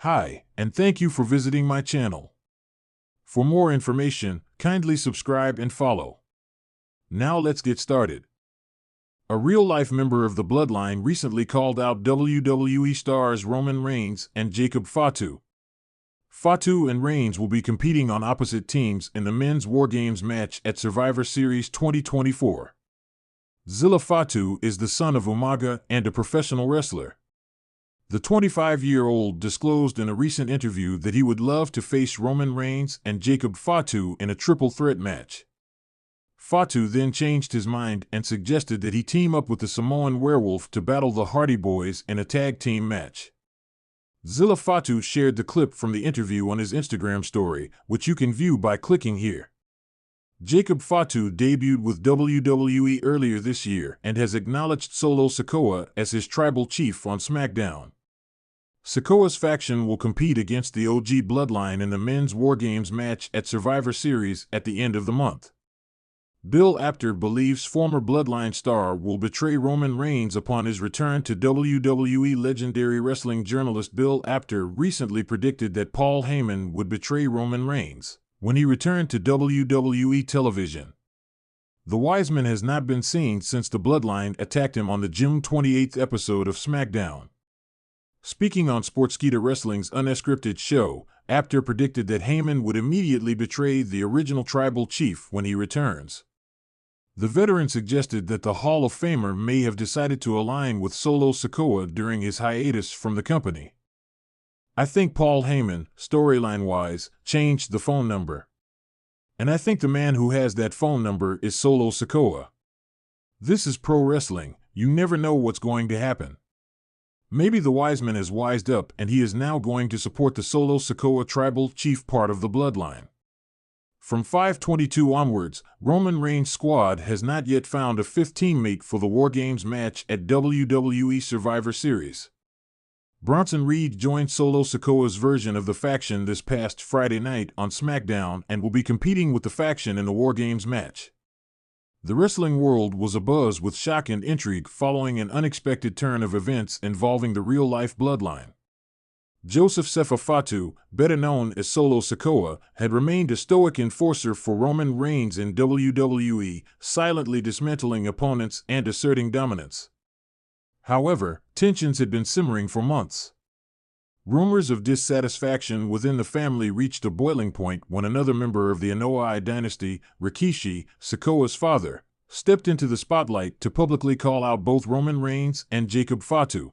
Hi, and thank you for visiting my channel. For more information, kindly subscribe and follow. Now let's get started. A real-life member of the Bloodline recently called out WWE stars Roman Reigns and Jacob Fatu. Fatu and Reigns will be competing on opposite teams in the men's War Games match at Survivor Series 2024. Zilla Fatu is the son of Umaga and a professional wrestler. The 25-year-old disclosed in a recent interview that he would love to face Roman Reigns and Jacob Fatu in a triple threat match. Fatu then changed his mind and suggested that he team up with the Samoan Werewolf to battle the Hardy Boys in a tag team match. Zilla Fatu shared the clip from the interview on his Instagram story, which you can view by clicking here. Jacob Fatu debuted with WWE earlier this year and has acknowledged Solo Sikoa as his tribal chief on SmackDown. Sikoa's faction will compete against the OG Bloodline in the men's War Games match at Survivor Series at the end of the month. Bill Apter believes former Bloodline star will betray Roman Reigns upon his return to WWE. Legendary wrestling journalist Bill Apter recently predicted that Paul Heyman would betray Roman Reigns when he returned to WWE television. The wise man has not been seen since the Bloodline attacked him on the June 28th episode of SmackDown. Speaking on Sportskeeda Wrestling's unscripted show, Apter predicted that Heyman would immediately betray the original tribal chief when he returns. The veteran suggested that the Hall of Famer may have decided to align with Solo Sikoa during his hiatus from the company. "I think Paul Heyman, storyline-wise, changed the phone number. And I think the man who has that phone number is Solo Sikoa. This is pro wrestling, you never know what's going to happen. Maybe the wise man has wised up and he is now going to support the Solo Sikoa tribal chief part of the Bloodline." From 5/22 onwards, Roman Reigns' squad has not yet found a fifth teammate for the War Games match at WWE Survivor Series. Bronson Reed joined Solo Sikoa's version of the faction this past Friday night on SmackDown and will be competing with the faction in the War Games match. The wrestling world was abuzz with shock and intrigue following an unexpected turn of events involving the real-life Bloodline. Joseph Sefa Fatu, better known as Solo Sikoa, had remained a stoic enforcer for Roman Reigns in WWE, silently dismantling opponents and asserting dominance. However, tensions had been simmering for months. Rumors of dissatisfaction within the family reached a boiling point when another member of the Anoa'i dynasty, Rikishi, Sikoa's father, stepped into the spotlight to publicly call out both Roman Reigns and Jacob Fatu.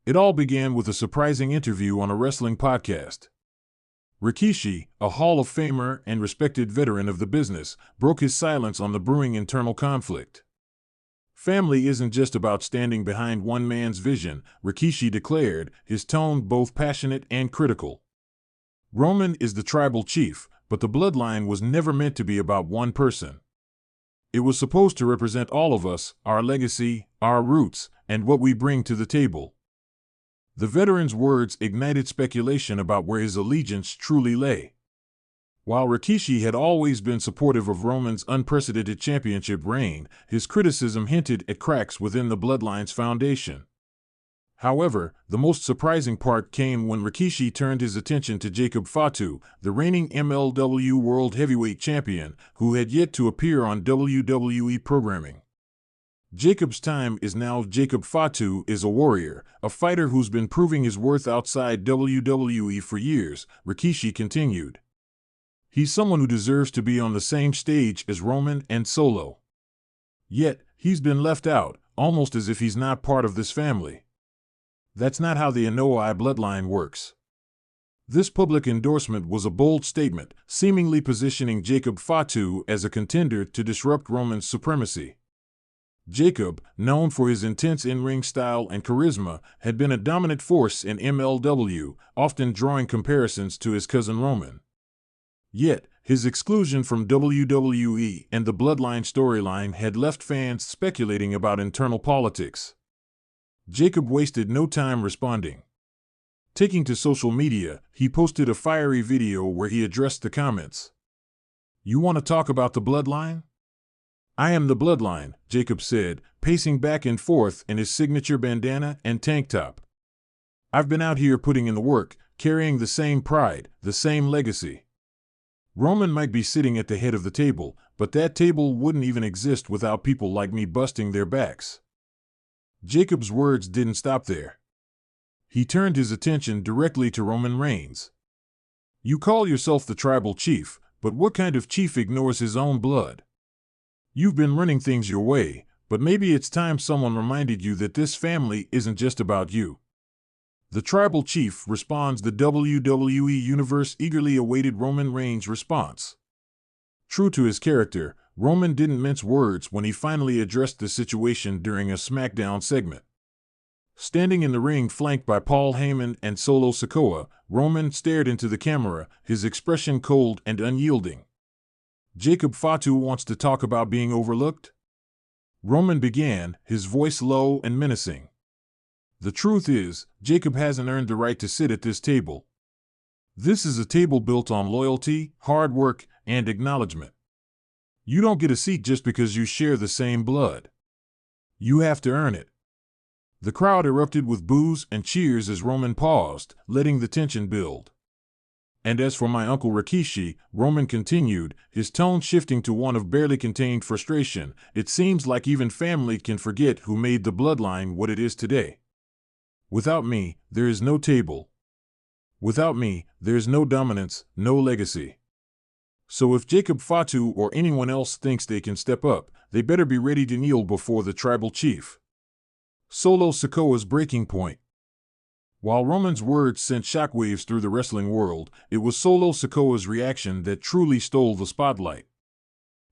It all began with a surprising interview on a wrestling podcast. Rikishi, a Hall of Famer and respected veteran of the business, broke his silence on the brewing internal conflict. "Family isn't just about standing behind one man's vision," Rikishi declared, his tone both passionate and critical. "Roman is the tribal chief, but the Bloodline was never meant to be about one person. It was supposed to represent all of us, our legacy, our roots, and what we bring to the table." The veteran's words ignited speculation about where his allegiance truly lay. While Rikishi had always been supportive of Roman's unprecedented championship reign, his criticism hinted at cracks within the Bloodline's foundation. However, the most surprising part came when Rikishi turned his attention to Jacob Fatu, the reigning MLW World Heavyweight Champion, who had yet to appear on WWE programming. "Jacob's time is now. Jacob Fatu is a warrior, a fighter who's been proving his worth outside WWE for years," Rikishi continued. "He's someone who deserves to be on the same stage as Roman and Solo. Yet, he's been left out, almost as if he's not part of this family. That's not how the Anoa'i bloodline works." This public endorsement was a bold statement, seemingly positioning Jacob Fatu as a contender to disrupt Roman's supremacy. Jacob, known for his intense in-ring style and charisma, had been a dominant force in MLW, often drawing comparisons to his cousin Roman. Yet, his exclusion from WWE and the Bloodline storyline had left fans speculating about internal politics. Jacob wasted no time responding. Taking to social media, he posted a fiery video where he addressed the comments. "You want to talk about the Bloodline? I am the Bloodline," Jacob said, pacing back and forth in his signature bandana and tank top. "I've been out here putting in the work, carrying the same pride, the same legacy. Roman might be sitting at the head of the table, but that table wouldn't even exist without people like me busting their backs. Jacob's words didn't stop there. He turned his attention directly to Roman Reigns. You call yourself the tribal chief, but what kind of chief ignores his own blood? You've been running things your way, but maybe it's time someone reminded you that this family isn't just about you. The tribal chief responds. The WWE Universe eagerly awaited Roman Reigns' response. True to his character, Roman didn't mince words when he finally addressed the situation during a SmackDown segment. Standing in the ring flanked by Paul Heyman and Solo Sikoa, Roman stared into the camera, his expression cold and unyielding. Jacob Fatu wants to talk about being overlooked? Roman began, his voice low and menacing. The truth is, Jacob hasn't earned the right to sit at this table. This is a table built on loyalty, hard work, and acknowledgement. You don't get a seat just because you share the same blood. You have to earn it. The crowd erupted with boos and cheers as Roman paused, letting the tension build. And as for my uncle Rikishi, Roman continued, his tone shifting to one of barely contained frustration, it seems like even family can forget who made the bloodline what it is today. Without me, there is no table. Without me, there is no dominance, no legacy. So if Jacob Fatu or anyone else thinks they can step up, they better be ready to kneel before the tribal chief. Solo Sikoa's breaking point. While Roman's words sent shockwaves through the wrestling world, it was Solo Sikoa's reaction that truly stole the spotlight.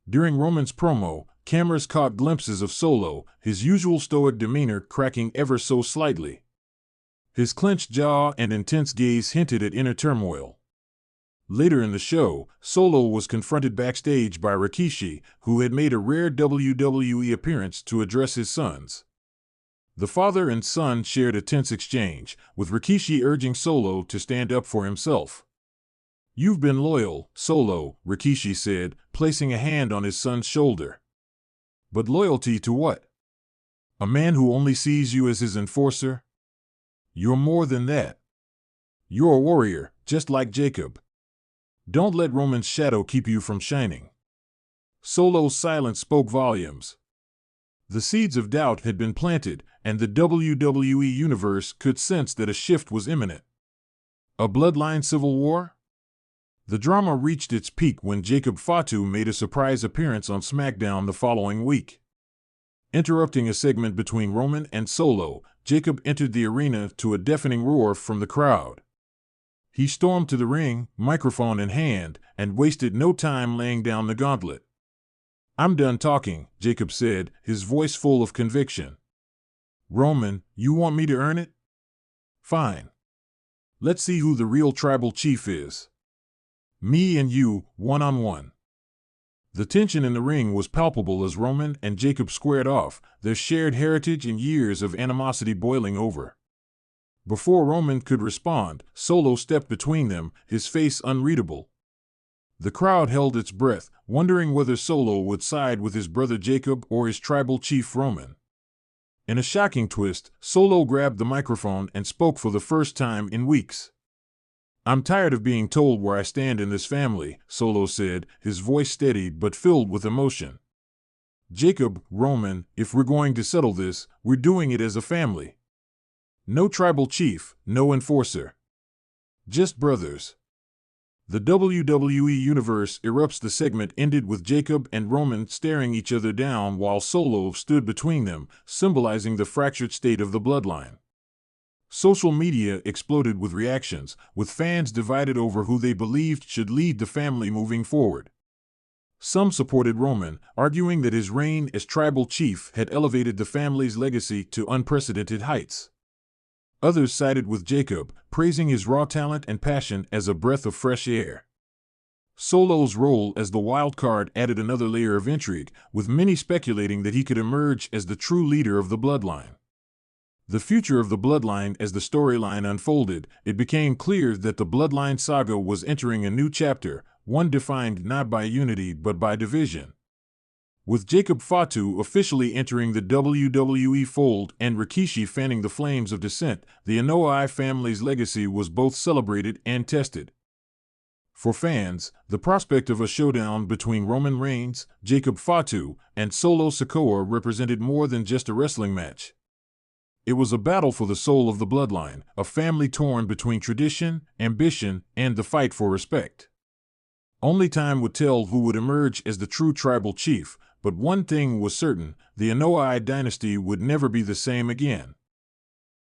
During Roman's promo, cameras caught glimpses of Solo, his usual stoic demeanor cracking ever so slightly. His clenched jaw and intense gaze hinted at inner turmoil. Later in the show, Solo was confronted backstage by Rikishi, who had made a rare WWE appearance to address his sons. The father and son shared a tense exchange, with Rikishi urging Solo to stand up for himself. You've been loyal, Solo, Rikishi said, placing a hand on his son's shoulder. But loyalty to what? A man who only sees you as his enforcer? You're more than that. You're a warrior, just like Jacob. Don't let Roman's shadow keep you from shining. Solo's silence spoke volumes. The seeds of doubt had been planted, and the WWE Universe could sense that a shift was imminent. A bloodline civil war? The drama reached its peak when Jacob Fatu made a surprise appearance on SmackDown the following week. Interrupting a segment between Roman and Solo, Jacob entered the arena to a deafening roar from the crowd. He stormed to the ring, microphone in hand, and wasted no time laying down the gauntlet. I'm done talking, Jacob said, his voice full of conviction. Roman, you want me to earn it? Fine. Let's see who the real tribal chief is. Me and you, one-on-one. The tension in the ring was palpable as Roman and Jacob squared off, their shared heritage and years of animosity boiling over. Before Roman could respond, Solo stepped between them, his face unreadable. The crowd held its breath, wondering whether Solo would side with his brother Jacob or his tribal chief Roman. In a shocking twist, Solo grabbed the microphone and spoke for the first time in weeks. I'm tired of being told where I stand in this family, Solo said, his voice steady but filled with emotion. Jacob, Roman, if we're going to settle this, we're doing it as a family. No tribal chief, no enforcer. Just brothers. The WWE Universe erupts. The segment ended with Jacob and Roman staring each other down while Solo stood between them, symbolizing the fractured state of the bloodline. Social media exploded with reactions, with fans divided over who they believed should lead the family moving forward. Some supported Roman, arguing that his reign as tribal chief had elevated the family's legacy to unprecedented heights. Others sided with Jacob, praising his raw talent and passion as a breath of fresh air. Solo's role as the wild card added another layer of intrigue, with many speculating that he could emerge as the true leader of the bloodline. The future of the bloodline. As the storyline unfolded, it became clear that the bloodline saga was entering a new chapter, one defined not by unity but by division. With Jacob Fatu officially entering the WWE fold and Rikishi fanning the flames of dissent, the Anoa'i family's legacy was both celebrated and tested. For fans, the prospect of a showdown between Roman Reigns, Jacob Fatu, and Solo Sikoa represented more than just a wrestling match. It was a battle for the soul of the bloodline, a family torn between tradition, ambition, and the fight for respect. Only time would tell who would emerge as the true tribal chief, but one thing was certain: the Anoa'i dynasty would never be the same again.